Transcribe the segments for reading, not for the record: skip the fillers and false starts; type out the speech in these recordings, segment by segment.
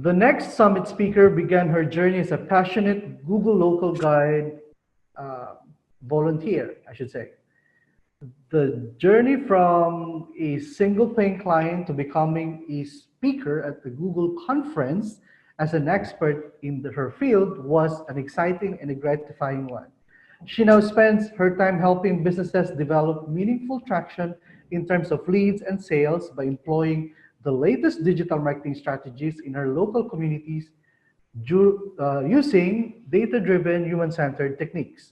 The next summit speaker began her journey as a passionate Google local guide uh, volunteer, I should say. The journey from a single paying client to becoming a speaker at the Google conference as an expert in her field was an exciting and a gratifying one. She now spends her time helping businesses develop meaningful traction in terms of leads and sales by employing the latest digital marketing strategies in her local communities using data-driven, human-centered techniques.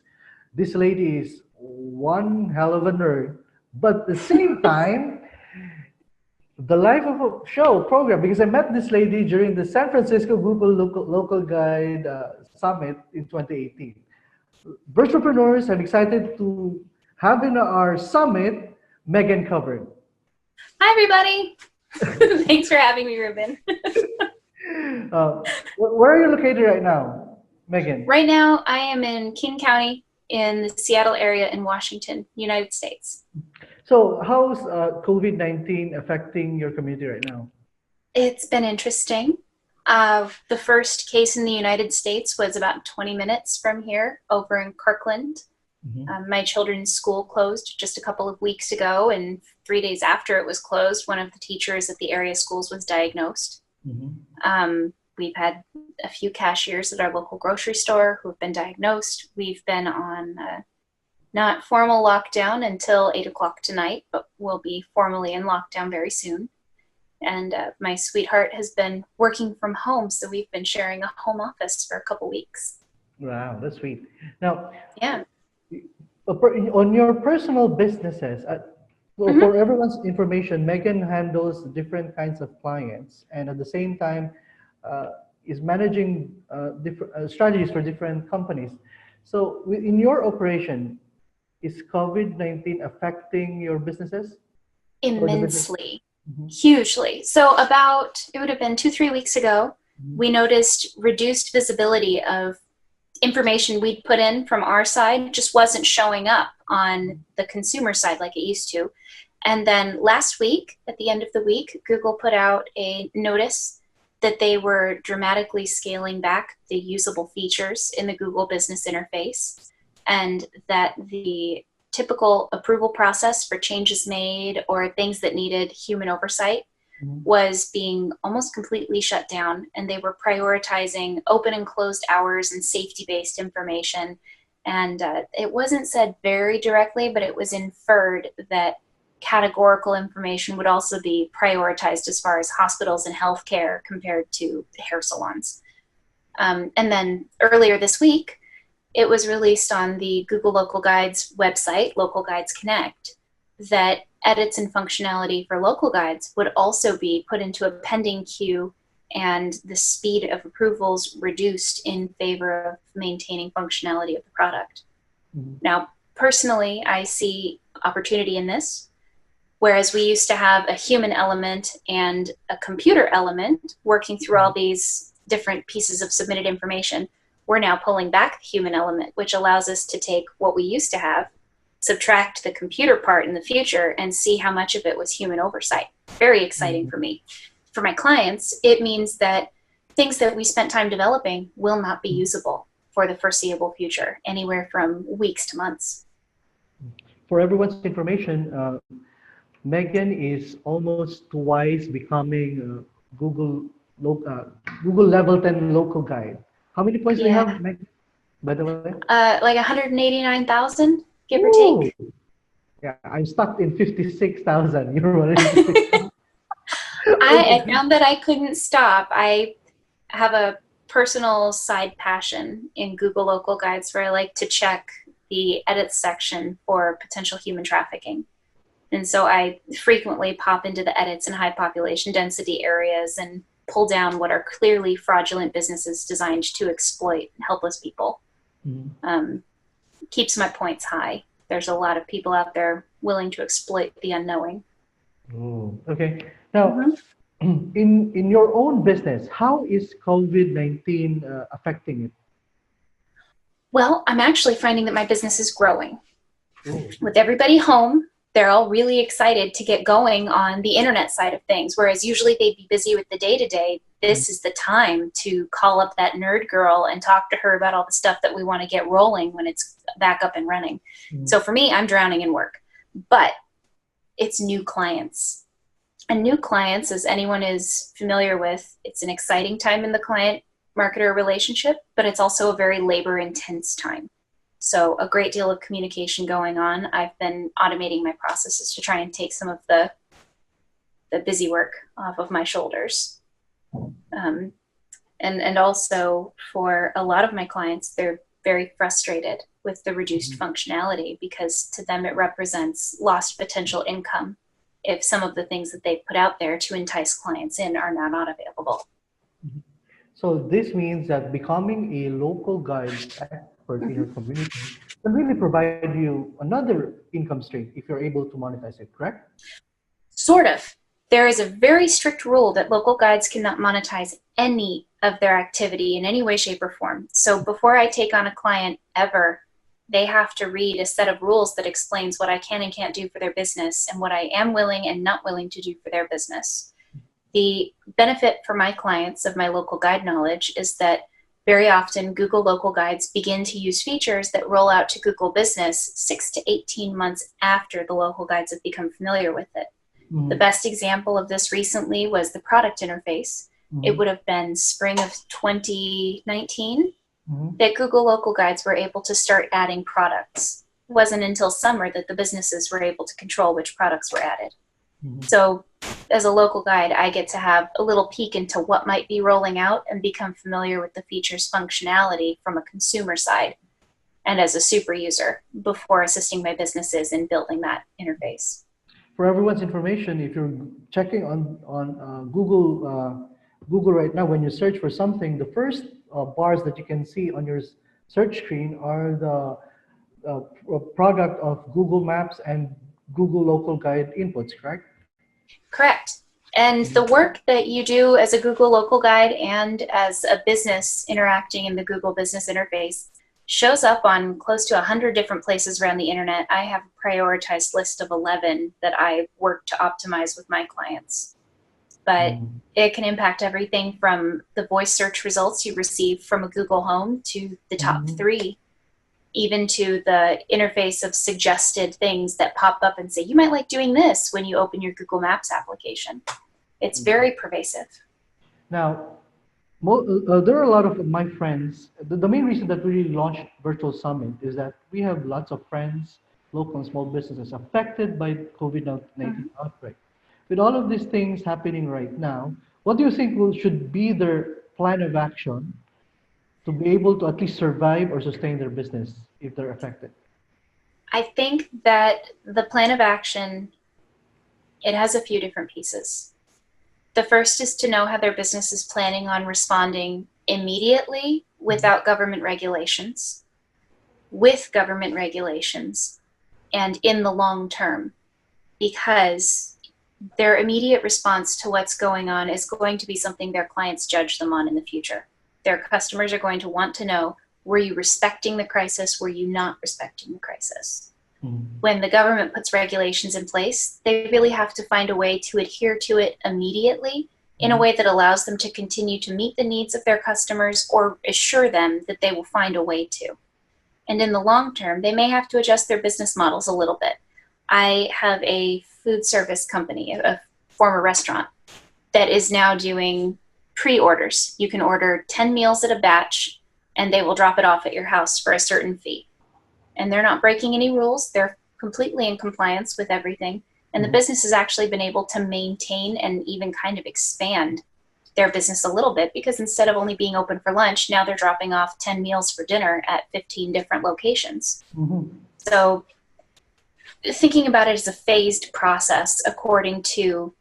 This lady is one hell of a nerd, but at the same time, the life of a show program, because I met this lady during the San Francisco Google Local Guide Summit in 2018. Virtualpreneurs, I'm excited to have in our summit Megan COBURN. Hi, everybody. Thanks for having me, Ruben. Where are you located right now, Megan? Right now, I am in King County in the Seattle area in Washington, United States. So how's COVID-19 affecting your community right now? It's been interesting. The first case in the United States was about 20 minutes from here over in Kirkland. My children's school closed just a couple of weeks ago, and 3 days after it was closed, one of the teachers at the area schools was diagnosed. We've had a few cashiers at our local grocery store who have been diagnosed. We've been on not formal lockdown until 8 o'clock tonight, but we'll be formally in lockdown very soon. And my sweetheart has been working from home, so we've been sharing a home office for a couple weeks. Wow, that's sweet. Now, yeah. On your personal businesses, for everyone's information, Megan handles different kinds of clients, and at the same time is managing different strategies for different companies. So in your operation, is COVID-19 affecting your businesses? Immensely, hugely. So it would have been 2-3 weeks ago, we noticed reduced visibility of information we'd put in from our side just wasn't showing up on the consumer side like it used to. And then last week, at the end of the week, Google put out a notice that they were dramatically scaling back the usable features in the Google business interface, and that the typical approval process for changes made or things that needed human oversight was being almost completely shut down, and they were prioritizing open and closed hours and safety-based information. And it wasn't said very directly, but it was inferred that categorical information would also be prioritized as far as hospitals and healthcare compared to hair salons. And then earlier this week, it was released on the Google Local Guides website, Local Guides Connect, that edits and functionality for local guides would also be put into a pending queue, and the speed of approvals reduced in favor of maintaining functionality of the product. Now, personally, I see opportunity in this. Whereas we used to have a human element and a computer element working through all these different pieces of submitted information, we're now pulling back the human element, which allows us to take what we used to have, subtract the computer part in the future, and see how much of it was human oversight. Very exciting for me. For my clients, it means that things that we spent time developing will not be usable for the foreseeable future, anywhere from weeks to months. For everyone's information, Megan is almost twice becoming Google Level 10 local guide. How many points do you have, Megan, by the way? Like 189,000, give or take. Yeah, I'm stuck in 56,000. You're already 56,000. I found that I couldn't stop. I have a personal side passion in Google Local Guides where I like to check the edits section for potential human trafficking. And so I frequently pop into the edits in high population density areas and pull down what are clearly fraudulent businesses designed to exploit helpless people. Keeps my points high. There's a lot of people out there willing to exploit the unknowing. Oh, okay. Now, in your own business, how is COVID-19 affecting it? Well, I'm actually finding that my business is growing. With everybody home, they're all really excited to get going on the internet side of things. Whereas usually they'd be busy with the day-to-day, this is the time to call up that nerd girl and talk to her about all the stuff that we want to get rolling when it's back up and running. So for me, I'm drowning in work, but it's new clients. And new clients, as anyone is familiar with, it's an exciting time in the client marketer relationship, but it's also a very labor intense time. So a great deal of communication going on. I've been automating my processes to try and take some of the busy work off of my shoulders. And also for a lot of my clients, they're very frustrated with the reduced functionality because to them it represents lost potential income if some of the things that they put out there to entice clients in are now not available. So this means that becoming a local guide expert in your community can really provide you another income stream if you're able to monetize it, correct? Sort of. There is a very strict rule that local guides cannot monetize any of their activity in any way, shape, or form. So before I take on a client ever, they have to read a set of rules that explains what I can and can't do for their business and what I am willing and not willing to do for their business. The benefit for my clients of my local guide knowledge is that very often Google local guides begin to use features that roll out to Google Business 6 to 18 months after the local guides have become familiar with it. The best example of this recently was the product interface. It would have been spring of 2019 that Google local guides were able to start adding products. It wasn't until summer that the businesses were able to control which products were added. So as a local guide, I get to have a little peek into what might be rolling out and become familiar with the features functionality from a consumer side and as a super user before assisting my businesses in building that interface. For everyone's information, if you're checking on Google right now, when you search for something, the first bars that you can see on your search screen are the product of Google Maps and Google Local Guide inputs, correct? Correct. And the work that you do as a Google local guide and as a business interacting in the Google business interface shows up on close to 100 different places around the internet. I have a prioritized list of 11 that I work to optimize with my clients. But it can impact everything from the voice search results you receive from a Google Home to the top 3, even to the interface of suggested things that pop up and say, you might like doing this when you open your Google Maps application. It's very pervasive. Now, there are a lot of my friends. The main reason that we really launched Virtual Summit is that we have lots of friends, local and small businesses affected by COVID-19 outbreak. With all of these things happening right now, what do you think should be their plan of action to be able to at least survive or sustain their business if they're affected? I think that the plan of action, it has a few different pieces. The first is to know how their business is planning on responding immediately without government regulations, with government regulations, and in the long term, because their immediate response to what's going on is going to be something their clients judge them on in the future. Their customers are going to want to know, were you respecting the crisis? Were you not respecting the crisis? When the government puts regulations in place, they really have to find a way to adhere to it immediately in a way that allows them to continue to meet the needs of their customers or assure them that they will find a way to. And in the long term, they may have to adjust their business models a little bit. I have a food service company, a former restaurant, that is now doing pre-orders. You can order 10 meals at a batch and they will drop it off at your house for a certain fee. And they're not breaking any rules. They're completely in compliance with everything. And the business has actually been able to maintain and even kind of expand their business a little bit because instead of only being open for lunch, now they're dropping off 10 meals for dinner at 15 different locations. So thinking about it as a phased process according to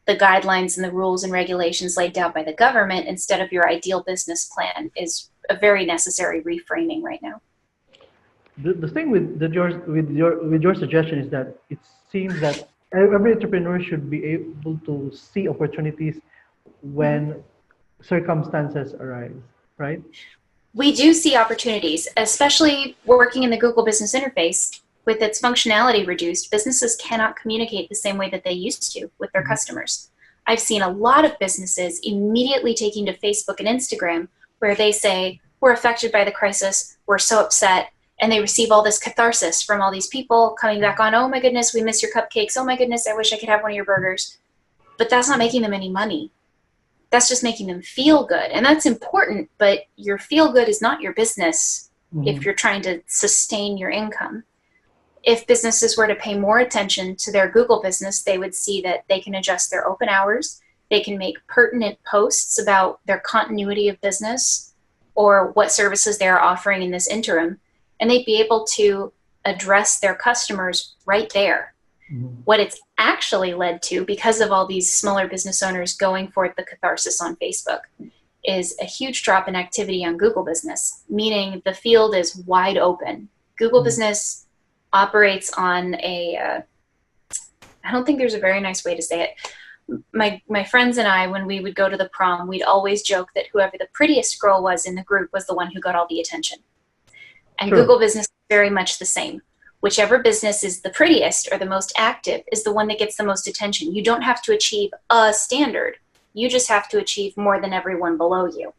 the guidelines and the rules and regulations laid down by the government instead of your ideal business plan is a very necessary reframing right now. The thing with your suggestion is that it seems that every entrepreneur should be able to see opportunities when circumstances arise, right? We do see opportunities, especially working in the Google Business Interface. With its functionality reduced, businesses cannot communicate the same way that they used to with their customers. I've seen a lot of businesses immediately taking to Facebook and Instagram where they say, we're affected by the crisis, we're so upset, and they receive all this catharsis from all these people coming back on, oh my goodness, we miss your cupcakes, oh my goodness, I wish I could have one of your burgers. But that's not making them any money. That's just making them feel good. And that's important, but your feel good is not your business if you're trying to sustain your income. If businesses were to pay more attention to their Google business, they would see that they can adjust their open hours, they can make pertinent posts about their continuity of business or what services they're offering in this interim, and they'd be able to address their customers right there. What it's actually led to, because of all these smaller business owners going for the catharsis on Facebook, is a huge drop in activity on Google business, meaning the field is wide open. Google business operates on I don't think there's a very nice way to say it. My friends and I, when we would go to the prom, we'd always joke that whoever the prettiest girl was in the group was the one who got all the attention. And Sure. Google business is very much the same. Whichever business is the prettiest or the most active is the one that gets the most attention. You don't have to achieve a standard. You just have to achieve more than everyone below you.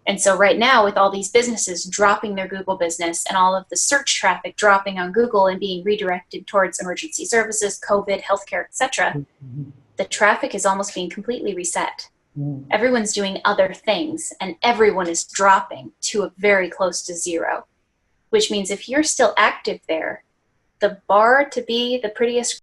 And so right now, with all these businesses dropping their Google business and all of the search traffic dropping on Google and being redirected towards emergency services, COVID, healthcare, etc., the traffic is almost being completely reset. Everyone's doing other things, and everyone is dropping to a very close to zero, which means if you're still active there, the bar to be the prettiest